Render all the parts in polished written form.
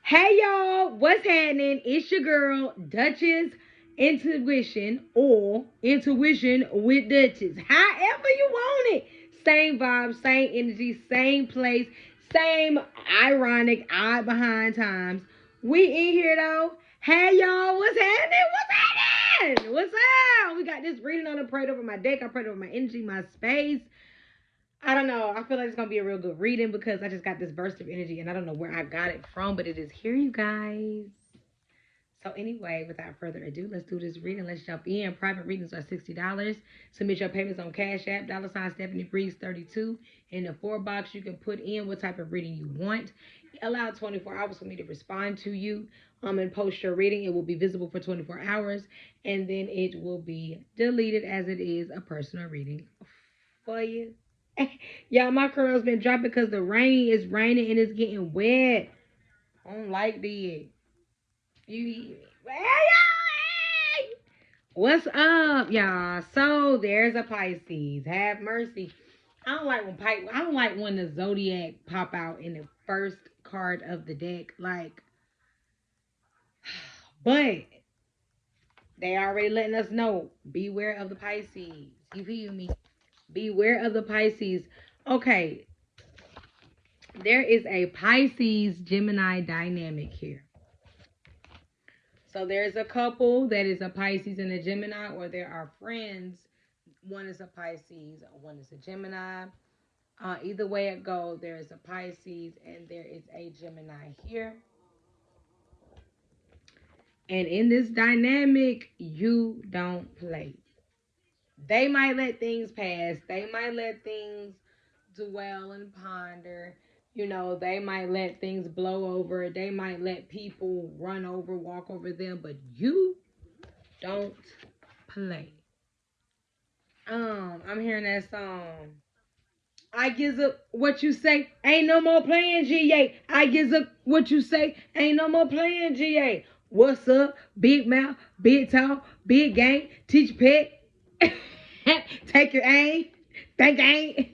Hey y'all, what's happening? It's your girl, Duchess Intuition, or Intuition with Duchess. However you want it. Same vibe, same energy, same place, same ironic, eye behind times. We in here though. Hey y'all, what's happening? What's happening? What's up? We got this reading on the prayed over my deck. I prayed over my energy, my space. I don't know. I feel like it's gonna be a real good reading because I just got this burst of energy and I don't know where I got it from, but it is here, you guys. So anyway, without further ado, let's do this reading. Let's jump in. Private readings are $60. Submit your payments on Cash App, $ Stephanie Breeze 32. In the 4 box, you can put in what type of reading you want. Allow 24 hours for me to respond to you. And post your reading. It will be visible for 24 hours, and then it will be deleted as it is a personal reading for you. Y'all, my curls been dropping because the rain is raining and it's getting wet. I don't like that. You, hey, what's up, y'all? So there's a Pisces. Have mercy. I don't like when the zodiac pop out in the first card of the deck. Like, but they already letting us know. Beware of the Pisces. You feel me? Beware of the Pisces. Okay, there is a Pisces Gemini dynamic here. So there's a couple that is a Pisces and a Gemini, or there are friends. One is a Pisces, one is a Gemini. Either way it goes, there is a Pisces and there is a Gemini here. And in this dynamic, you don't play. They might let things pass. They might let things dwell and ponder. You know, they might let things blow over. They might let people run over, walk over them, but you don't play. I'm hearing that song. I gives up what you say. Ain't no more playing GA. I gives up what you say. Ain't no more playing GA. What's up? Big mouth, big talk, big gang. Teach pet. Take your aim. Think ain't.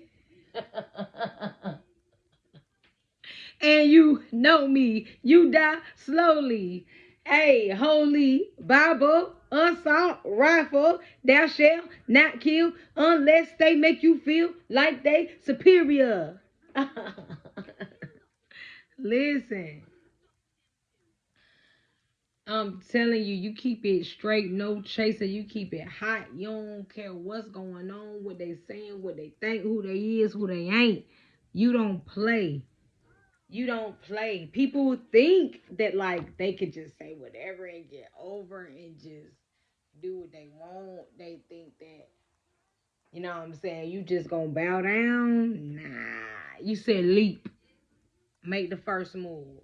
And you know me. You die slowly. Hey, holy Bible, assault rifle, thou shalt not kill unless they make you feel like they superior. Listen, I'm telling you, you keep it straight, no chaser. You keep it hot. You don't care what's going on, what they saying, what they think, who they is, who they ain't. You don't play. You don't play. People think that like they could just say whatever and get over and just do what they want. They think that, you know what I'm saying, you just gonna bow down. Nah. You said leap. Make the first move.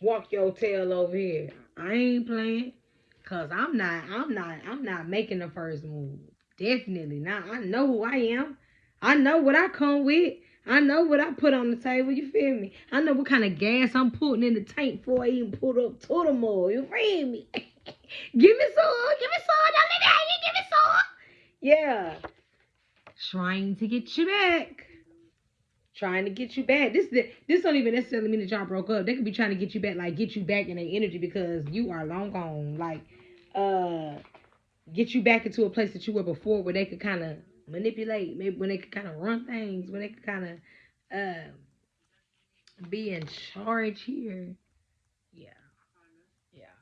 Walk your tail over here. I ain't playing. Cause I'm not making the first move. Definitely not. I know who I am. I know what I come with. I know what I put on the table. You feel me? I know what kind of gas I'm putting in the tank before I even put up to the more. You feel me? Give me some. Give me some. Don't let me have you. Give me some. Yeah. Trying to get you back. Trying to get you back. This don't even necessarily mean that y'all broke up. They could be trying to get you back, like get you back in their energy because you are long gone. Like, uh, get you back into a place that you were before, where they could kind of manipulate, maybe when they could kind of run things, when they could kind of be in charge here. Yeah, yeah.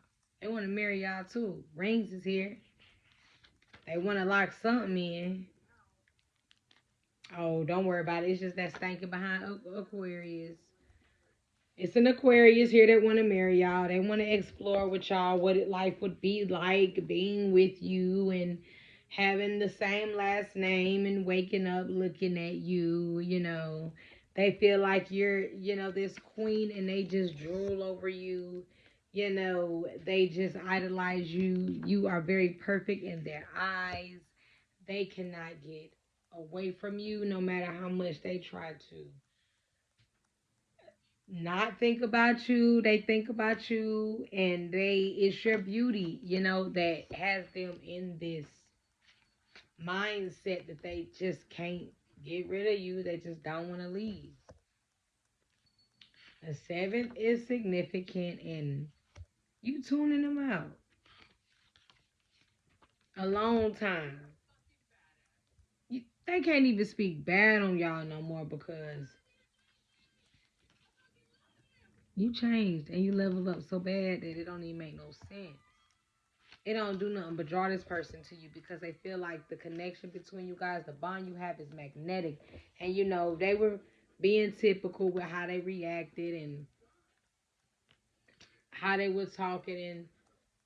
They want to marry y'all too. Rings is here. They want to lock something in. Oh, don't worry about it. It's just that stinking behind Aquarius. It's an Aquarius here that want to marry y'all. They want to explore with y'all what life would be like being with you and having the same last name and waking up looking at you, you know. They feel like you're, this queen and they just drool over you. You know, they just idolize you. You are very perfect in their eyes. They cannot get away from you no matter how much they try to not think about you. They think about you, and it's your beauty, that has them in this mindset that they just can't get rid of you. They just don't want to leave. A seventh is significant, and you tuning them out a long time. They can't even speak bad on y'all no more because you changed and you leveled up so bad that it don't even make no sense. It don't do nothing but draw this person to you because they feel like the connection between you guys, the bond you have is magnetic. And you know, they were being typical with how they reacted and how they were talking and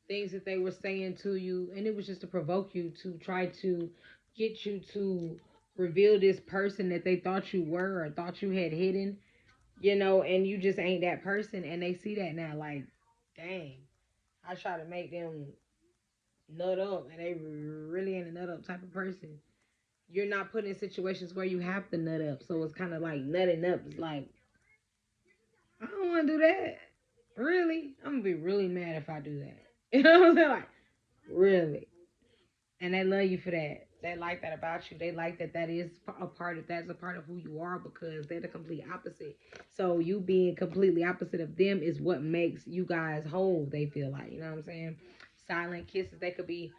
things that they were saying to you. And it was just to provoke you to try to get you to reveal this person that they thought you were or thought you had hidden, you know, and you just ain't that person. And they see that now, like, dang, I try to make them nut up and they really ain't a nut up type of person. You're not put in situations where you have to nut up. So it's kind of like nutting up. It's like, I don't want to do that. Really? I'm going to be really mad if I do that. You know what I'm saying? Like, really? And they love you for that. They like that about you. They like that that is a part of that's a part of who you are because they're the complete opposite. So you being completely opposite of them is what makes you guys whole. They feel like, you know what I'm saying? Silent kisses. They could be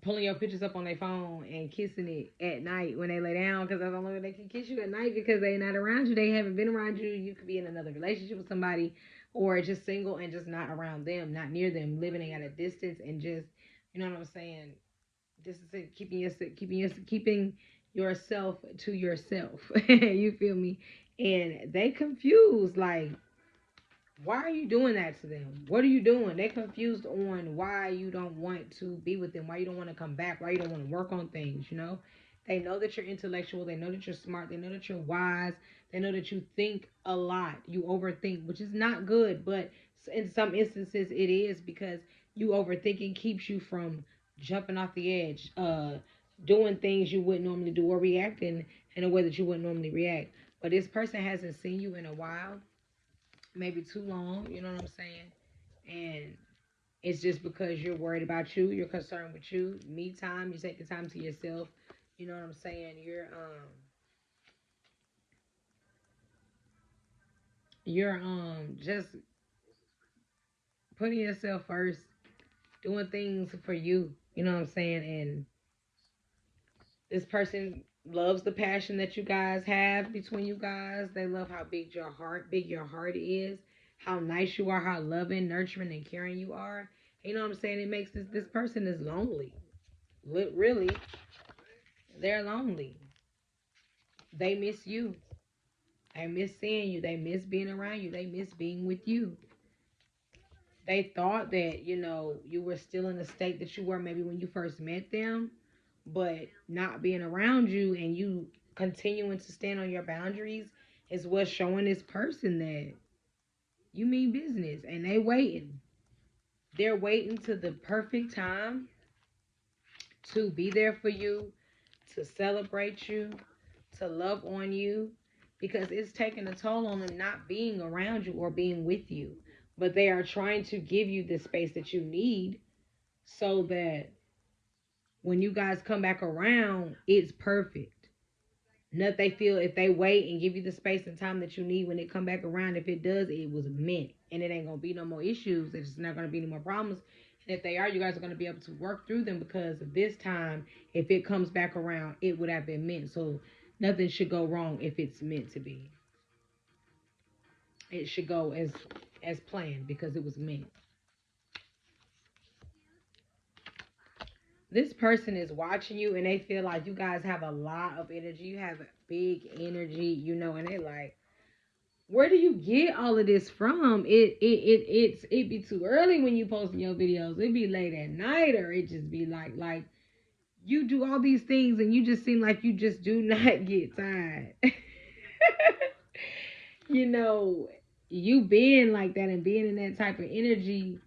pulling your pictures up on their phone and kissing it at night when they lay down because that's the only way they can kiss you at night because they're not around you. They haven't been around you. You could be in another relationship with somebody or just single and just not around them, not near them, living at a distance and just, you know what I'm saying? This is it, keeping yourself to yourself. You feel me? And they confused like why are you doing that to them? What are you doing? They're confused on why you don't want to be with them, why you don't want to come back, why you don't want to work on things, you know? They know that you're intellectual, they know that you're smart, they know that you're wise, they know that you think a lot, you overthink, which is not good, but in some instances it is because you overthinking keeps you from jumping off the edge, doing things you wouldn't normally do or reacting in a way that you wouldn't normally react. But this person hasn't seen you in a while, maybe too long, you know what I'm saying? And it's just because you're worried about you, you're concerned with you, me time, you take the time to yourself, you know what I'm saying? You're just putting yourself first, doing things for you, you know what I'm saying? And this person loves the passion that you guys have between you guys. They love how big your heart is, how nice you are, how loving, nurturing, and caring you are. You know what I'm saying? It makes this person is lonely. Really, they're lonely. They miss you. They miss seeing you. They miss being around you. They miss being with you. They thought that, you know, you were still in the state that you were maybe when you first met them, but not being around you and you continuing to stand on your boundaries is what's showing this person that you mean business and they waiting. They're waiting to the perfect time to be there for you, to celebrate you, to love on you, because it's taking a toll on them not being around you or being with you. But they are trying to give you the space that you need so that when you guys come back around, it's perfect. Not they feel if they wait and give you the space and time that you need when they come back around, if it does, it was meant. And it ain't gonna be no more issues. It's not gonna be any more problems. And if they are, you guys are gonna be able to work through them because this time, if it comes back around, it would have been meant. So nothing should go wrong if it's meant to be. It should go as planned because it was meant. This person is watching you and they feel like you guys have a lot of energy. You have big energy, you know, and they like, where do you get all of this from? It be too early when you posting your videos. It be late at night, or it just be like you do all these things and you just seem like you just do not get tired. You know, you being like that and being in that type of energy,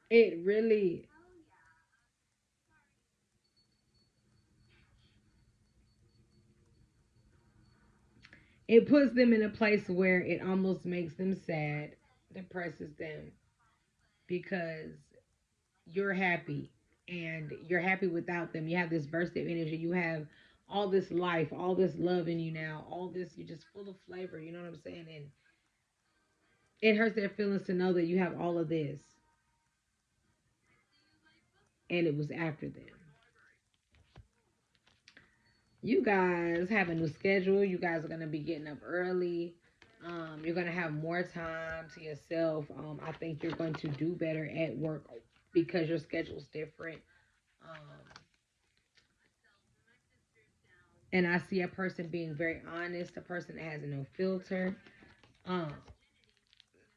it really it puts them in a place where it almost makes them sad, depresses them because you're happy and you're happy without them. You have this burst of energy. You have all this life, all this love in you now, all this, you're just full of flavor, you know what I'm saying? And it hurts their feelings to know that you have all of this and it was after them. You guys have a new schedule. You guys are going to be getting up early. You're going to have more time to yourself. I think you're going to do better at work because your schedule's different. Um, and I see a person being very honest, a person that has no filter. Um,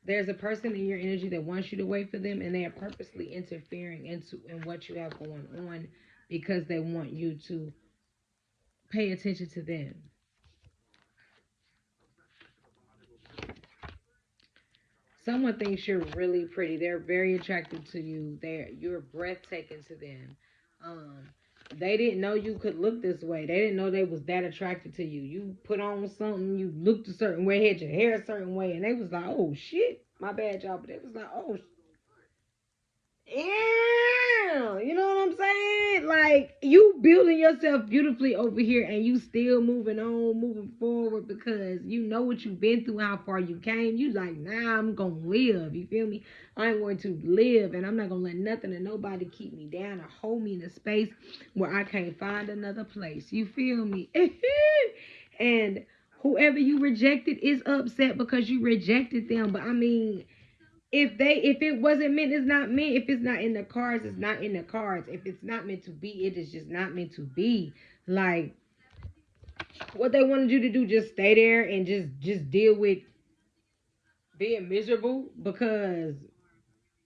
there's a person in your energy that wants you to wait for them, and they are purposely interfering in what you have going on because they want you to pay attention to them. Someone thinks you're really pretty. They're very attracted to you. You're breathtaking to them. Um, they didn't know you could look this way. They didn't know they was that attracted to you. You put on something, you looked a certain way, had your hair a certain way, and they was like, "Oh shit, my bad, y'all." But they was like, "Oh yeah, you know what I'm saying? Like you building yourself beautifully over here, and you still moving on, moving forward because you know what you've been through, how far you came. You like, nah, I'm gonna live. You feel me? I'm going to live, and I'm not gonna let nothing and nobody keep me down or hold me in a space where I can't find another place. You feel me? And whoever you rejected is upset because you rejected them. But I mean, if it wasn't meant, it's not meant. If it's not in the cards, it's not in the cards. If it's not meant to be, it is just not meant to be. Like what they wanted you to do, just stay there and just deal with being miserable because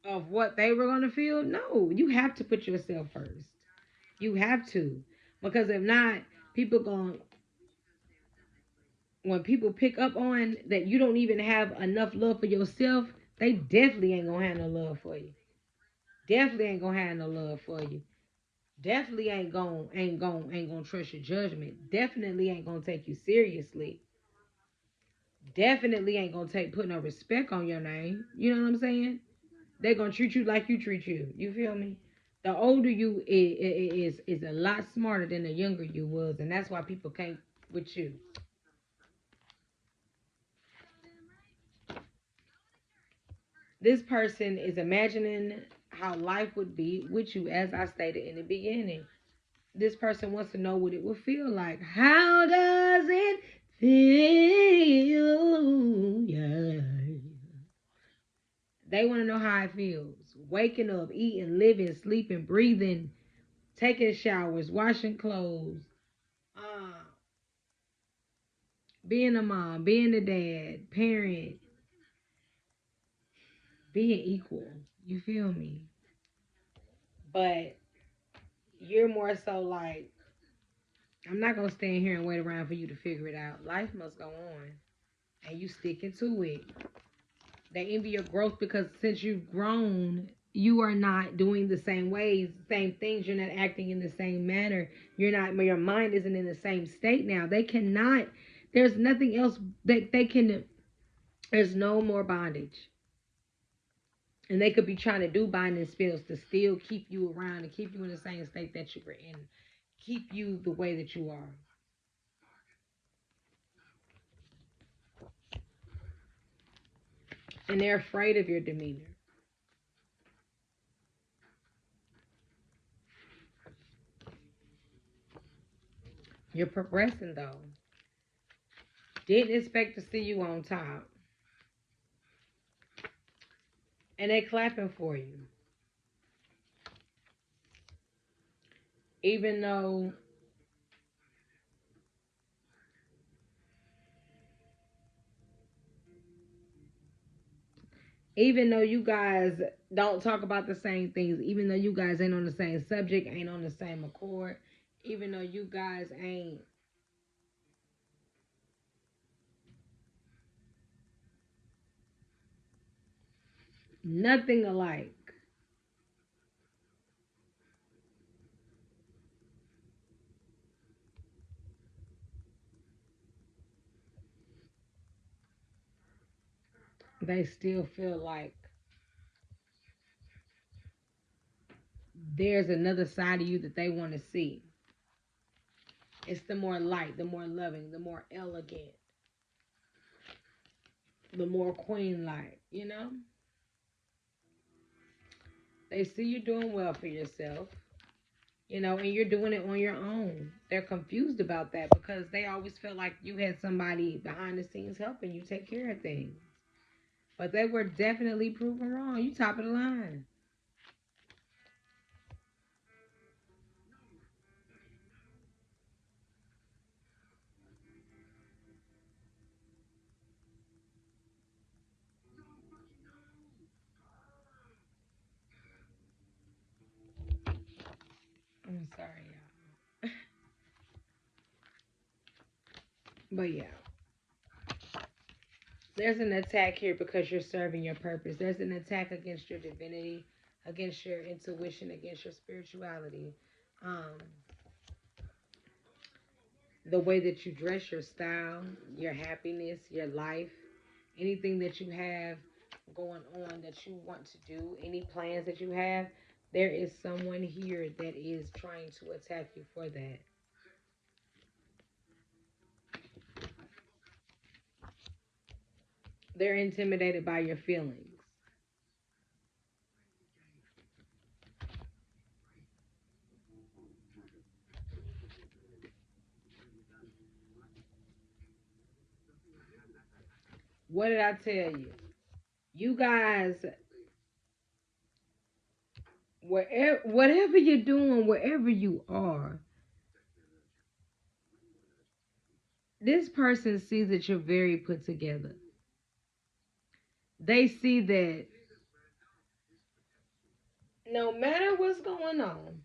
of what they were gonna feel. No, you have to put yourself first. You have to. Because if not, people going when people pick up on that you don't even have enough love for yourself, they definitely ain't gonna have no love for you. Definitely ain't gonna have no love for you. Definitely ain't gonna trust your judgment. Definitely ain't gonna take you seriously. Definitely ain't gonna take put no respect on your name. You know what I'm saying? They're gonna treat you like you treat you. You feel me? The older you is a lot smarter than the younger you was, and that's why people can't with you. This person is imagining how life would be with you, as I stated in the beginning. This person wants to know what it would feel like. How does it feel? Yeah. They want to know how it feels. Waking up, eating, living, sleeping, breathing, taking showers, washing clothes, uh, being a mom, being a dad, parent, being equal. You feel me? But you're more so like, I'm not gonna stand here and wait around for you to figure it out. Life must go on, and you sticking to it. They envy your growth because since you've grown, you are not doing the same ways, same things. You're not acting in the same manner. You're not. Your mind isn't in the same state now. They cannot. There's nothing else that they can. There's no more bondage, and they could be trying to do binding spells to still keep you around and keep you in the same state that you were in, keep you the way that you are. And they're afraid of your demeanor. You're progressing though. Didn't expect to see you on top. And they clapping for you. Even though you guys don't talk about the same things, even though you guys ain't on the same subject, ain't on the same accord, even though you guys ain't nothing alike, they still feel like there's another side of you that they want to see. It's the more light, the more loving, the more elegant, the more queen like, you know? They see you doing well for yourself, you know, and you're doing it on your own. They're confused about that because they always felt like you had somebody behind the scenes helping you take care of things. But they were definitely proven wrong. You top of the line. I'm sorry, y'all. But yeah, there's an attack here because you're serving your purpose. There's an attack against your divinity, against your intuition, against your spirituality. Um, the way that you dress, your style, your happiness, your life, anything that you have going on that you want to do, any plans that you have, there is someone here that is trying to attack you for that. They're intimidated by your feelings. What did I tell you? You guys, whatever you're doing, wherever you are, this person sees that you're very put together. They see that no matter what's going on,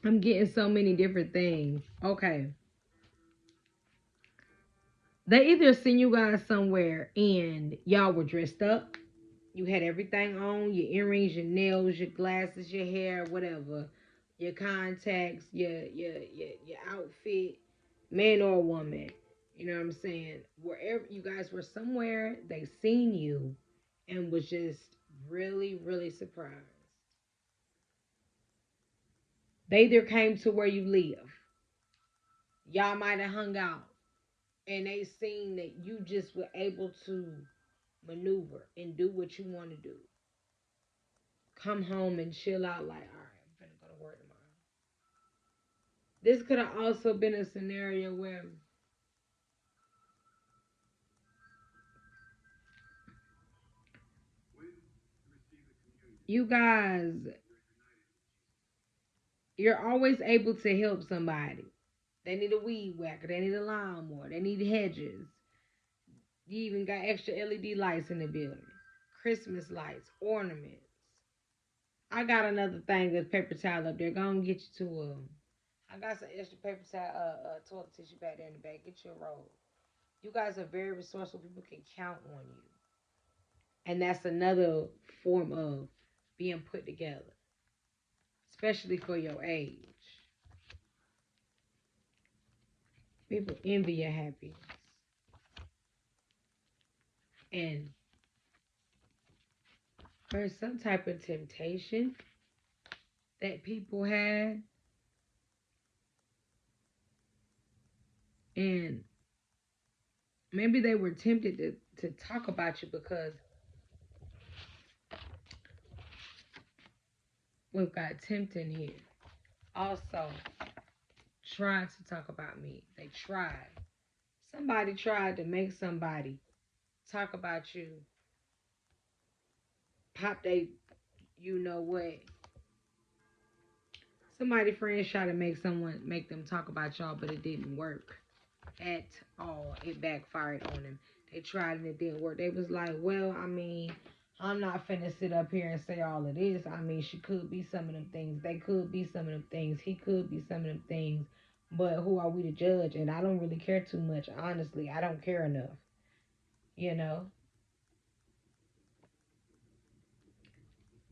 I'm getting so many different things. Okay. They either seen you guys somewhere and y'all were dressed up. You had everything on, your earrings, your nails, your glasses, your hair, whatever. Your contacts, your outfit, man or woman. You know what I'm saying? Wherever you guys were somewhere, they seen you and was just really, really surprised. They either came to where you live. Y'all might have hung out and they seen that you just were able to maneuver and do what you want to do. Come home and chill out like, all right, I'm gonna go to work tomorrow. This could have also been a scenario where you guys, you're always able to help somebody. They need a weed whacker, they need a lawnmower, they need hedges. You even got extra LED lights in the building, Christmas lights, ornaments. I got another thing that's paper towel up there. Go and get you two of them. I got some extra paper towel, toilet tissue back there in the back. Get you a roll. You guys are very resourceful. People can count on you. And that's another form of being put together, especially for your age. People envy your happiness. And there's some type of temptation that people had. And maybe they were tempted to talk about you because we've got tempting here. Also, tried to talk about me. They tried. Somebody tried to make somebody talk about you, pop they, you know what. Somebody friends try to make them talk about y'all, but it didn't work at all. It backfired on them. They tried and it didn't work. They was like, well, I mean, I'm not finna sit up here and say all of this. I mean, she could be some of them things. They could be some of them things. He could be some of them things. But who are we to judge? And I don't really care too much. Honestly, I don't care enough. You know?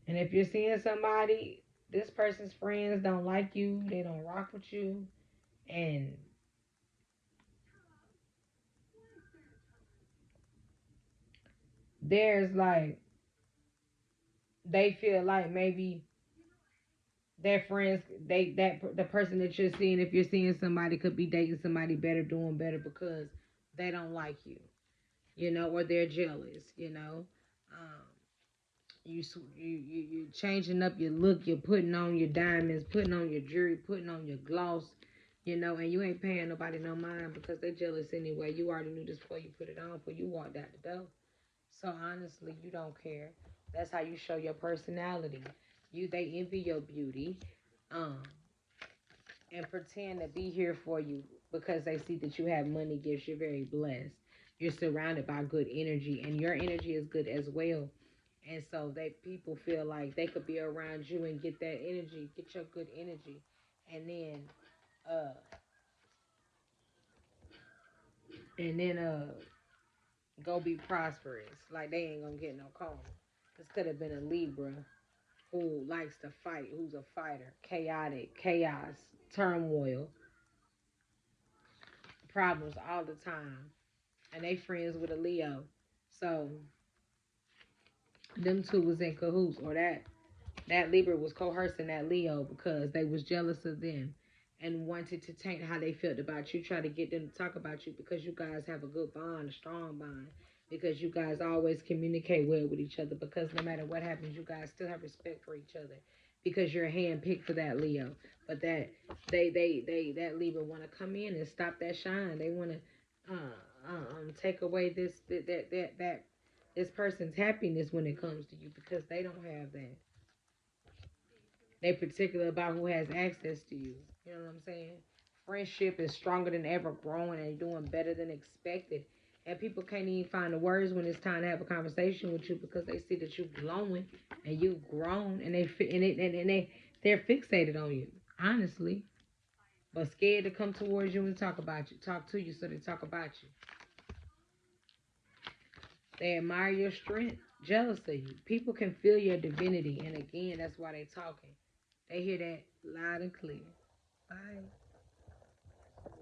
And if you're seeing somebody, This person's friends don't like you. They don't rock with you. And there's like, they feel like maybe their friends, the person that you're seeing, if you're seeing somebody, could be dating somebody better, doing better, because they don't like you, or they're jealous, um, you changing up your look, you're putting on your diamonds, putting on your jewelry, putting on your gloss, and you ain't paying nobody no mind because they're jealous anyway. You already knew this before you put it on, before you walked out the door. So honestly, you don't care. That's how you show your personality. They envy your beauty, um, and pretend to be here for you because they see that you have money gifts. You're very blessed. You're surrounded by good energy, and your energy is good as well. And so people feel like they could be around you and get that energy, get your good energy, and then uh and then go be prosperous. Like they ain't gonna get no karma. This could have been a Libra who likes to fight, who's a fighter, chaotic, chaos, turmoil, problems all the time, and they friends with a Leo. So them two was in cahoots, or that Libra was coercing that Leo because they was jealous of them and wanted to taint how they felt about you, try to get them to talk about you because you guys have a good bond, a strong bond, because you guys always communicate well with each other, because no matter what happens, you guys still have respect for each other because you're handpicked for that Leo. But that Libra want to come in and stop that shine. They want to take away this person's happiness when it comes to you because they don't have that. They particular about who has access to you. You know what I'm saying? Friendship is stronger than ever, growing and doing better than expected. And people can't even find the words when it's time to have a conversation with you because they see that you're glowing and you've grown, and they're fixated on you, honestly, but scared to come towards you and talk about you, talk to you, so they talk about you. They admire your strength, jealous of you. People can feel your divinity, and again, that's why they talking. They hear that loud and clear. Bye.